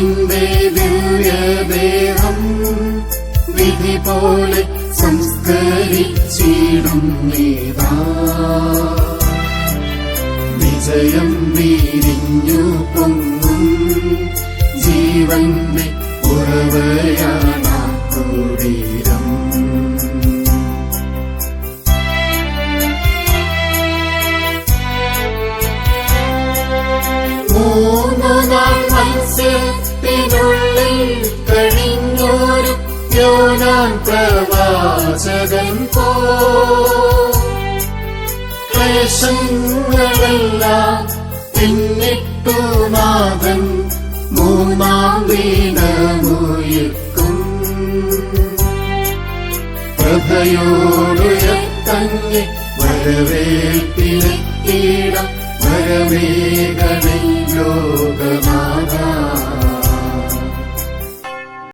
നിന്റെ ദിവ്യദേഹം വിധി പോലെ സംസ്കരിച്ചിടും നീതാ. വിജയം വിരിഞ്ഞു പൊങ്ങും ജീവന്റെ ഉറവയാണാ കുടീരം. മൂന്നുനാൾ മത്സ്യത്തിനുള്ളിൽ കഴിഞ്ഞൊരു യോനാൻ പ്രവാചകൻ പോ ക്ലേശങ്ങളെല്ലാം പിന്നിട്ടു നാഥൻ മൂന്നാം വീണമുയർക്കും. പ്രഭയോടുയർത്തങ്ങി വരവേൽപ്പിനെത്തിയിടം വരവേഗണയോ